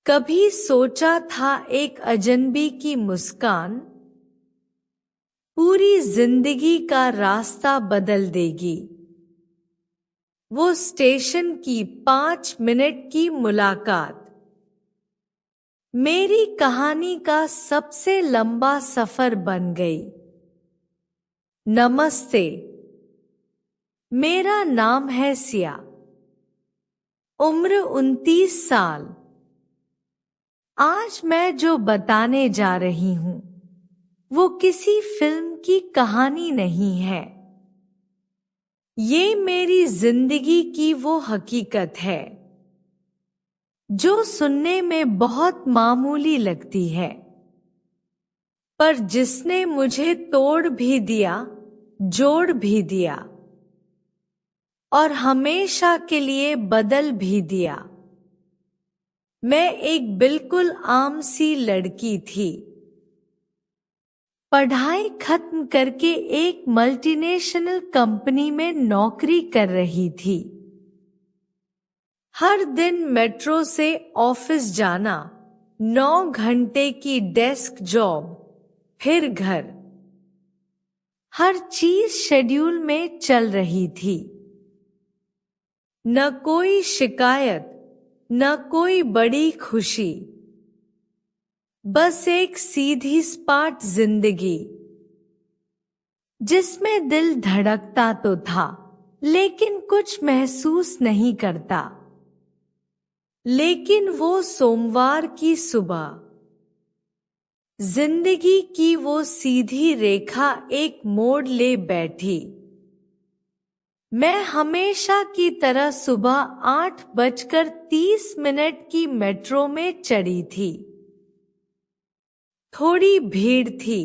कभी सोचा था एक अजनबी की मुस्कान पूरी जिंदगी का रास्ता बदल देगी। वो स्टेशन की 5 मिनट की मुलाकात मेरी कहानी का सबसे लंबा सफर बन गई। नमस्ते, मेरा नाम है सिया, उम्र 29 साल। आज मैं जो बताने जा रही हूं वो किसी फिल्म की कहानी नहीं है। ये मेरी जिंदगी की वो हकीकत है जो सुनने में बहुत मामूली लगती है, पर जिसने मुझे तोड़ भी दिया, जोड़ भी दिया और हमेशा के लिए बदल भी दिया। मैं एक बिल्कुल आम सी लड़की थी, पढ़ाई खत्म करके एक मल्टीनेशनल कंपनी में नौकरी कर रही थी। हर दिन मेट्रो से ऑफिस जाना, 9 घंटे की डेस्क जॉब, फिर घर। हर चीज शेड्यूल में चल रही थी। न कोई शिकायत, न कोई बड़ी खुशी, बस एक सीधी सपाट जिंदगी जिसमें दिल धड़कता तो था लेकिन कुछ महसूस नहीं करता। लेकिन वो सोमवार की सुबह, जिंदगी की वो सीधी रेखा एक मोड़ ले बैठी। मैं हमेशा की तरह सुबह 8:30 की मेट्रो में चढ़ी थी। थोड़ी भीड़ थी,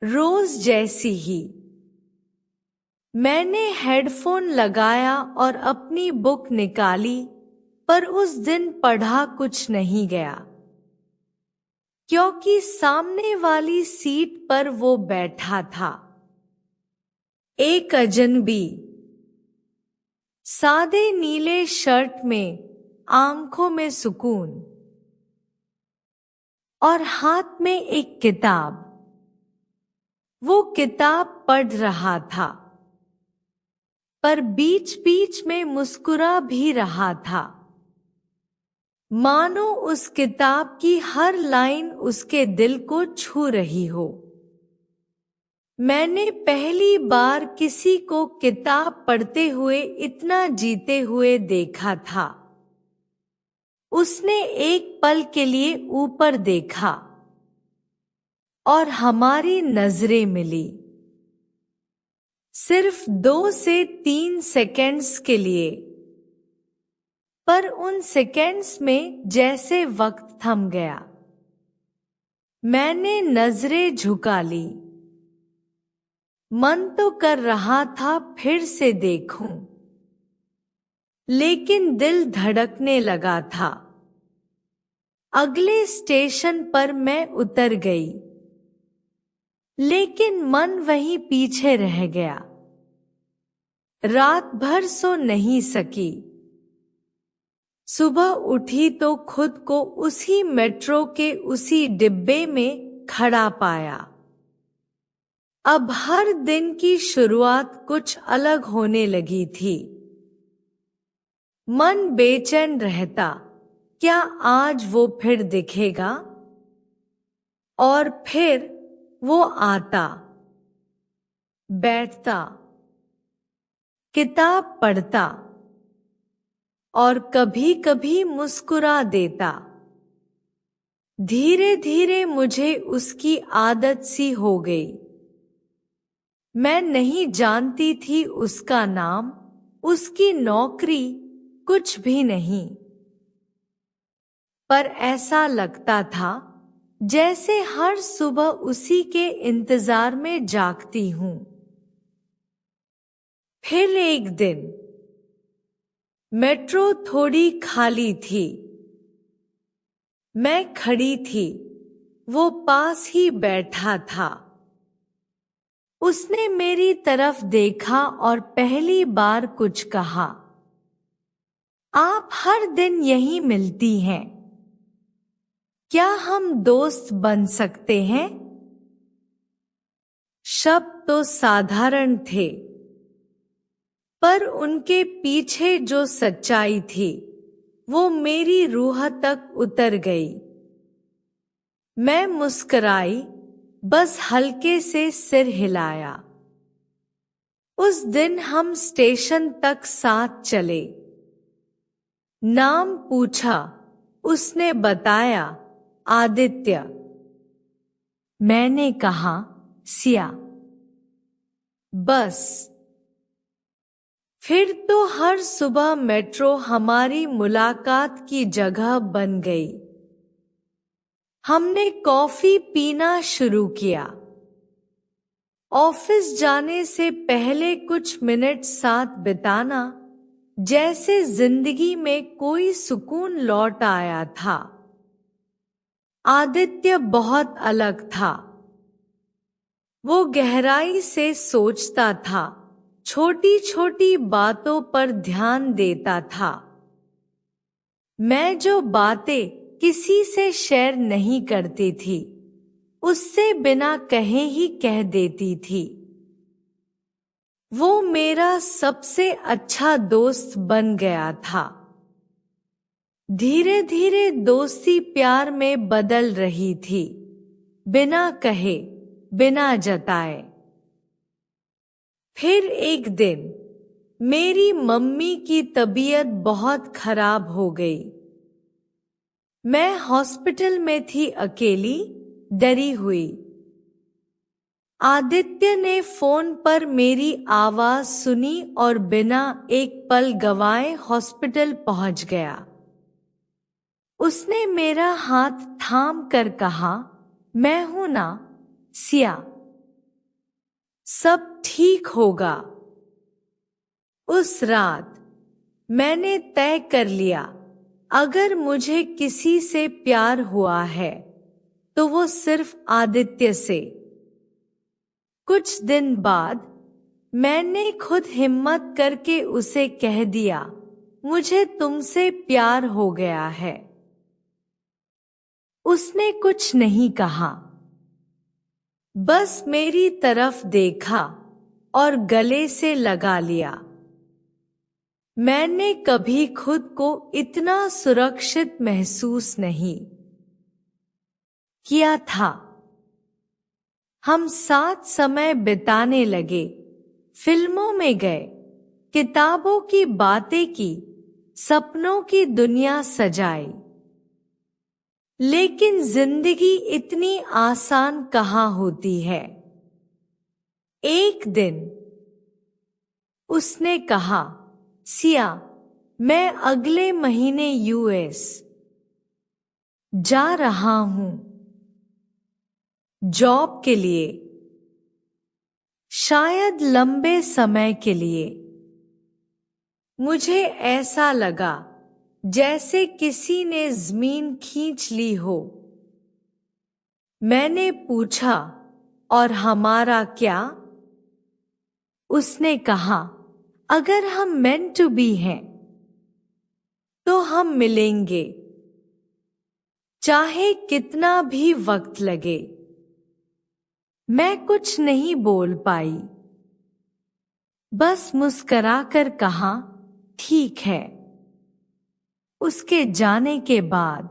रोज जैसी ही। मैंने हेडफोन लगाया और अपनी बुक निकाली, पर उस दिन पढ़ा कुछ नहीं गया, क्योंकि सामने वाली सीट पर वो बैठा था, एक अजनबी, सादे नीले शर्ट में, आंखों में सुकून और हाथ में एक किताब। वो किताब पढ़ रहा था, पर बीच बीच में मुस्कुरा भी रहा था, मानो उस किताब की हर लाइन उसके दिल को छू रही हो। मैंने पहली बार किसी को किताब पढ़ते हुए इतना जीते हुए देखा था। उसने एक पल के लिए ऊपर देखा और हमारी नजरें मिली, सिर्फ 2 से 3 सेकंड्स के लिए। पर उन सेकंड्स में जैसे वक्त थम गया। मैंने नजरें झुका ली, मन तो कर रहा था फिर से देखूं, लेकिन दिल धड़कने लगा था। अगले स्टेशन पर मैं उतर गई, लेकिन मन वहीं पीछे रह गया। रात भर सो नहीं सकी। सुबह उठी तो खुद को उसी मेट्रो के उसी डिब्बे में खड़ा पाया। अब हर दिन की शुरुआत कुछ अलग होने लगी थी। मन बेचैन रहता, क्या आज वो फिर दिखेगा? और फिर वो आता, बैठता, किताब पढ़ता और कभी कभी मुस्कुरा देता। धीरे धीरे मुझे उसकी आदत सी हो गई। मैं नहीं जानती थी उसका नाम, उसकी नौकरी, कुछ भी नहीं। पर ऐसा लगता था जैसे हर सुबह उसी के इंतजार में जागती हूं। फिर एक दिन मेट्रो थोड़ी खाली थी। मैं खड़ी थी, वो पास ही बैठा था। उसने मेरी तरफ देखा और पहली बार कुछ कहा। आप हर दिन यहीं मिलती हैं। क्या हम दोस्त बन सकते हैं? शब्द तो साधारण थे, पर उनके पीछे जो सच्चाई थी वो मेरी रूह तक उतर गई। मैं मुस्कुराई, बस हल्के से सिर हिलाया। उस दिन हम स्टेशन तक साथ चले। नाम पूछा, उसने बताया, आदित्य। मैंने कहा, सिया। बस फिर तो हर सुबह मेट्रो हमारी मुलाकात की जगह बन गई। हमने कॉफी पीना शुरू किया। ऑफिस जाने से पहले कुछ मिनट साथ बिताना, जैसे जिंदगी में कोई सुकून लौट आया था। आदित्य बहुत अलग था। वो गहराई से सोचता था, छोटी छोटी बातों पर ध्यान देता था। मैं जो बातें किसी से शेयर नहीं करती थी, उससे बिना कहे ही कह देती थी। वो मेरा सबसे अच्छा दोस्त बन गया था। धीरे धीरे दोस्ती प्यार में बदल रही थी, बिना कहे, बिना जताए। फिर एक दिन मेरी मम्मी की तबीयत बहुत खराब हो गई। मैं हॉस्पिटल में थी, अकेली, डरी हुई। आदित्य ने फोन पर मेरी आवाज सुनी और बिना एक पल गवाए हॉस्पिटल पहुंच गया। उसने मेरा हाथ थाम कर कहा, मैं हूं ना, सिया। सब ठीक होगा। उस रात मैंने तय कर लिया, अगर मुझे किसी से प्यार हुआ है तो वो सिर्फ आदित्य से। कुछ दिन बाद मैंने खुद हिम्मत करके उसे कह दिया, मुझे तुमसे प्यार हो गया है। उसने कुछ नहीं कहा, बस मेरी तरफ देखा और गले से लगा लिया। मैंने कभी खुद को इतना सुरक्षित महसूस नहीं किया था। हम साथ समय बिताने लगे, फिल्मों में गए, किताबों की बातें की, सपनों की दुनिया सजाई। लेकिन जिंदगी इतनी आसान कहाँ होती है। एक दिन उसने कहा, सिया, मैं अगले महीने यूएस जा रहा हूं, जॉब के लिए, शायद लंबे समय के लिए। मुझे ऐसा लगा जैसे किसी ने जमीन खींच ली हो। मैंने पूछा, और हमारा क्या? उसने कहा, अगर हम मेंट टू बी हैं तो हम मिलेंगे, चाहे कितना भी वक्त लगे। मैं कुछ नहीं बोल पाई, बस मुस्कुराकर कहा, ठीक है। उसके जाने के बाद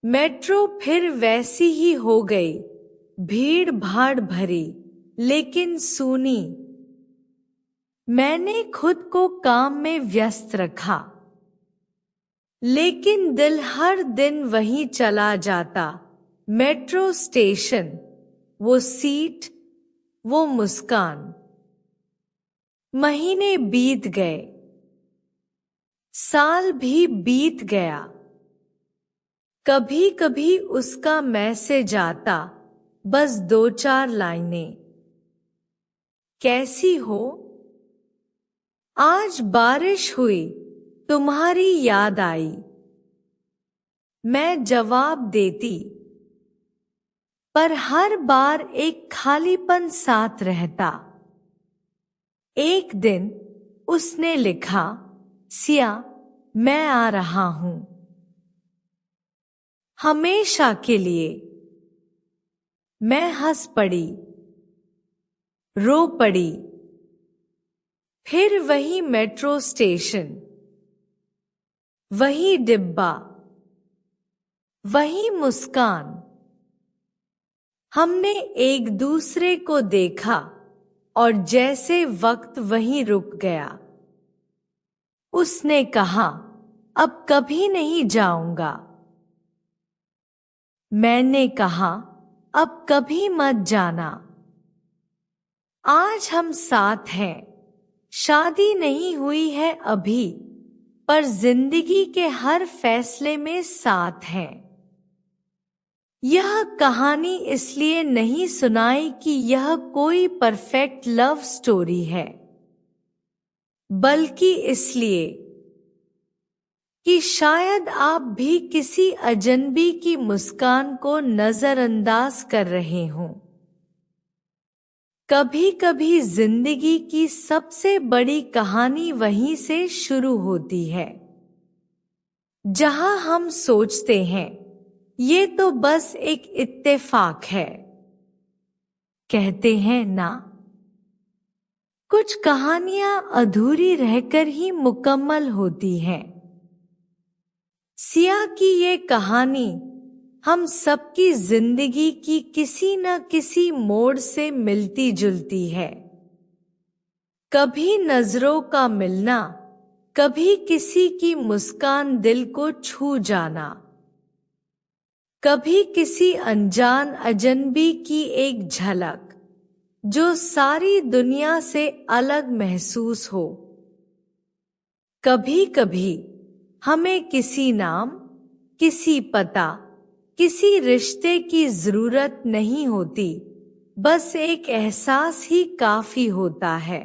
मेट्रो फिर वैसी ही हो गई, भीड़ भाड़ भरी, लेकिन सूनी। मैंने खुद को काम में व्यस्त रखा, लेकिन दिल हर दिन वहीं चला जाता। मेट्रो स्टेशन, वो सीट, वो मुस्कान। महीने बीत गए, साल भी बीत गया। कभी कभी उसका मैसेज आता, बस 2-4 लाइनें, कैसी हो? आज बारिश हुई, तुम्हारी याद आई। मैं जवाब देती, पर हर बार एक खालीपन साथ रहता। एक दिन उसने लिखा, सिया, मैं आ रहा हूं। हमेशा के लिए। मैं हंस पड़ी, रो पड़ी। फिर वही मेट्रो स्टेशन, वही डिब्बा, वही मुस्कान। हमने एक दूसरे को देखा और जैसे वक्त वहीं रुक गया। उसने कहा, अब कभी नहीं जाऊंगा। मैंने कहा, अब कभी मत जाना। आज हम साथ हैं। शादी नहीं हुई है अभी, पर जिंदगी के हर फैसले में साथ हैं। यह कहानी इसलिए नहीं सुनाई कि यह कोई परफेक्ट लव स्टोरी है, बल्कि इसलिए कि शायद आप भी किसी अजनबी की मुस्कान को नजरअंदाज कर रहे हों। कभी कभी जिंदगी की सबसे बड़ी कहानी वहीं से शुरू होती है, जहां हम सोचते हैं ये तो बस एक इत्तेफाक है। कहते हैं ना, कुछ कहानियां अधूरी रहकर ही मुकम्मल होती हैं। सिया की ये कहानी हम सबकी जिंदगी की किसी न किसी मोड़ से मिलती जुलती है। कभी नजरों का मिलना, कभी किसी की मुस्कान दिल को छू जाना, कभी किसी अनजान अजनबी की एक झलक जो सारी दुनिया से अलग महसूस हो। कभी कभी हमें किसी नाम, किसी पता, किसी रिश्ते की जरूरत नहीं होती, बस एक एहसास ही काफी होता है।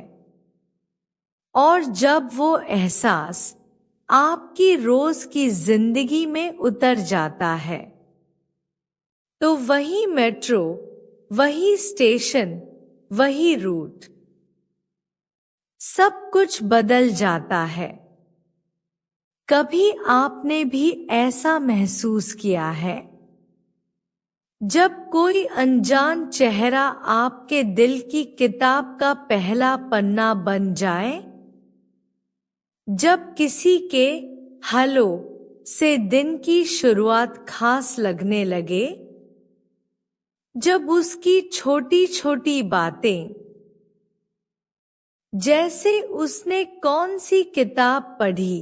और जब वो एहसास आपकी रोज की जिंदगी में उतर जाता है, तो वही मेट्रो, वही स्टेशन, वही रूट, सब कुछ बदल जाता है। कभी आपने भी ऐसा महसूस किया है, जब कोई अनजान चेहरा आपके दिल की किताब का पहला पन्ना बन जाए? जब किसी के हेलो से दिन की शुरुआत खास लगने लगे? जब उसकी छोटी छोटी बातें, जैसे उसने कौन सी किताब पढ़ी,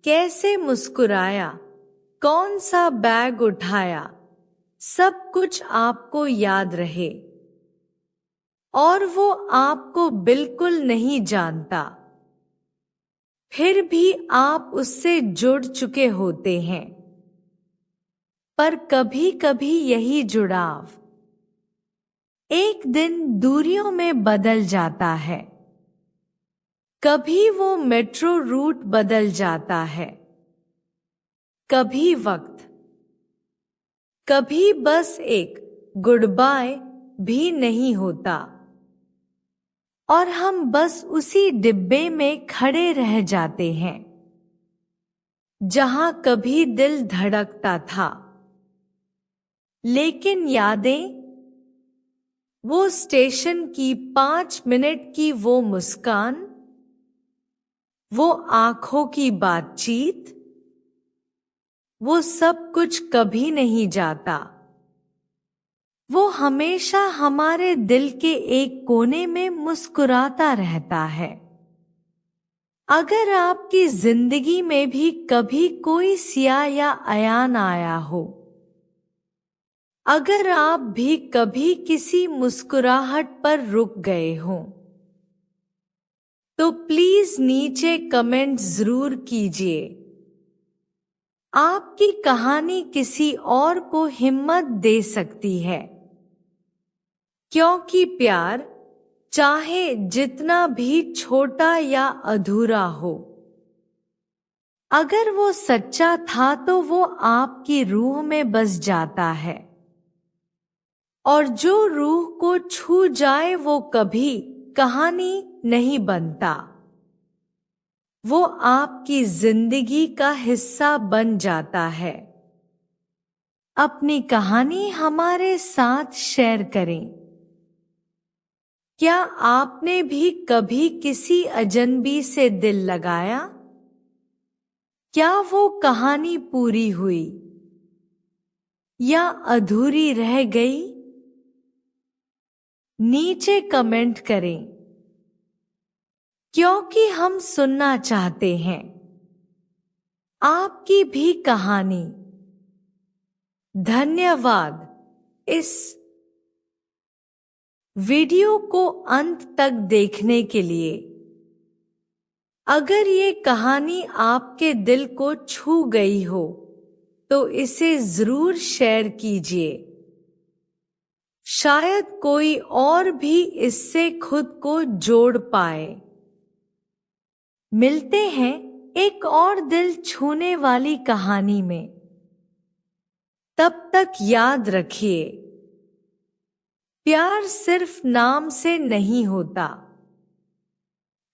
कैसे मुस्कुराया, कौन सा बैग उठाया, सब कुछ आपको याद रहे। और वो आपको बिल्कुल नहीं जानता, फिर भी आप उससे जुड़ चुके होते हैं। पर कभी कभी यही जुड़ाव एक दिन दूरियों में बदल जाता है। कभी वो मेट्रो रूट बदल जाता है, कभी वक्त, कभी बस एक गुड बाय भी नहीं होता, और हम बस उसी डिब्बे में खड़े रह जाते हैं जहां कभी दिल धड़कता था। लेकिन यादें, वो स्टेशन की 5 मिनट की वो मुस्कान, वो आंखों की बातचीत, वो सब कुछ कभी नहीं जाता। वो हमेशा हमारे दिल के एक कोने में मुस्कुराता रहता है। अगर आपकी जिंदगी में भी कभी कोई सिया या अयान आया हो, अगर आप भी कभी किसी मुस्कुराहट पर रुक गए हों, तो प्लीज नीचे कमेंट जरूर कीजिए। आपकी कहानी किसी और को हिम्मत दे सकती है, क्योंकि प्यार, चाहे जितना भी छोटा या अधूरा हो, अगर वो सच्चा था तो वो आपकी रूह में बस जाता है। और जो रूह को छू जाए वो कभी कहानी नहीं बनता, वो आपकी जिंदगी का हिस्सा बन जाता है। अपनी कहानी हमारे साथ शेयर करें। क्या आपने भी कभी किसी अजनबी से दिल लगाया? क्या वो कहानी पूरी हुई या अधूरी रह गई? नीचे कमेंट करें, क्योंकि हम सुनना चाहते हैं आपकी भी कहानी। धन्यवाद इस वीडियो को अंत तक देखने के लिए। अगर ये कहानी आपके दिल को छू गई हो तो इसे जरूर शेयर कीजिए। शायद कोई और भी इससे खुद को जोड़ पाए। मिलते हैं एक और दिल छूने वाली कहानी में। तब तक याद रखिए, प्यार सिर्फ नाम से नहीं होता।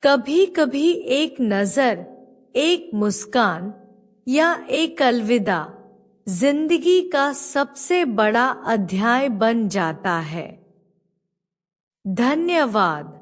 कभी कभी एक नजर, एक मुस्कान या एक अलविदा जिंदगी का सबसे बड़ा अध्याय बन जाता है। धन्यवाद।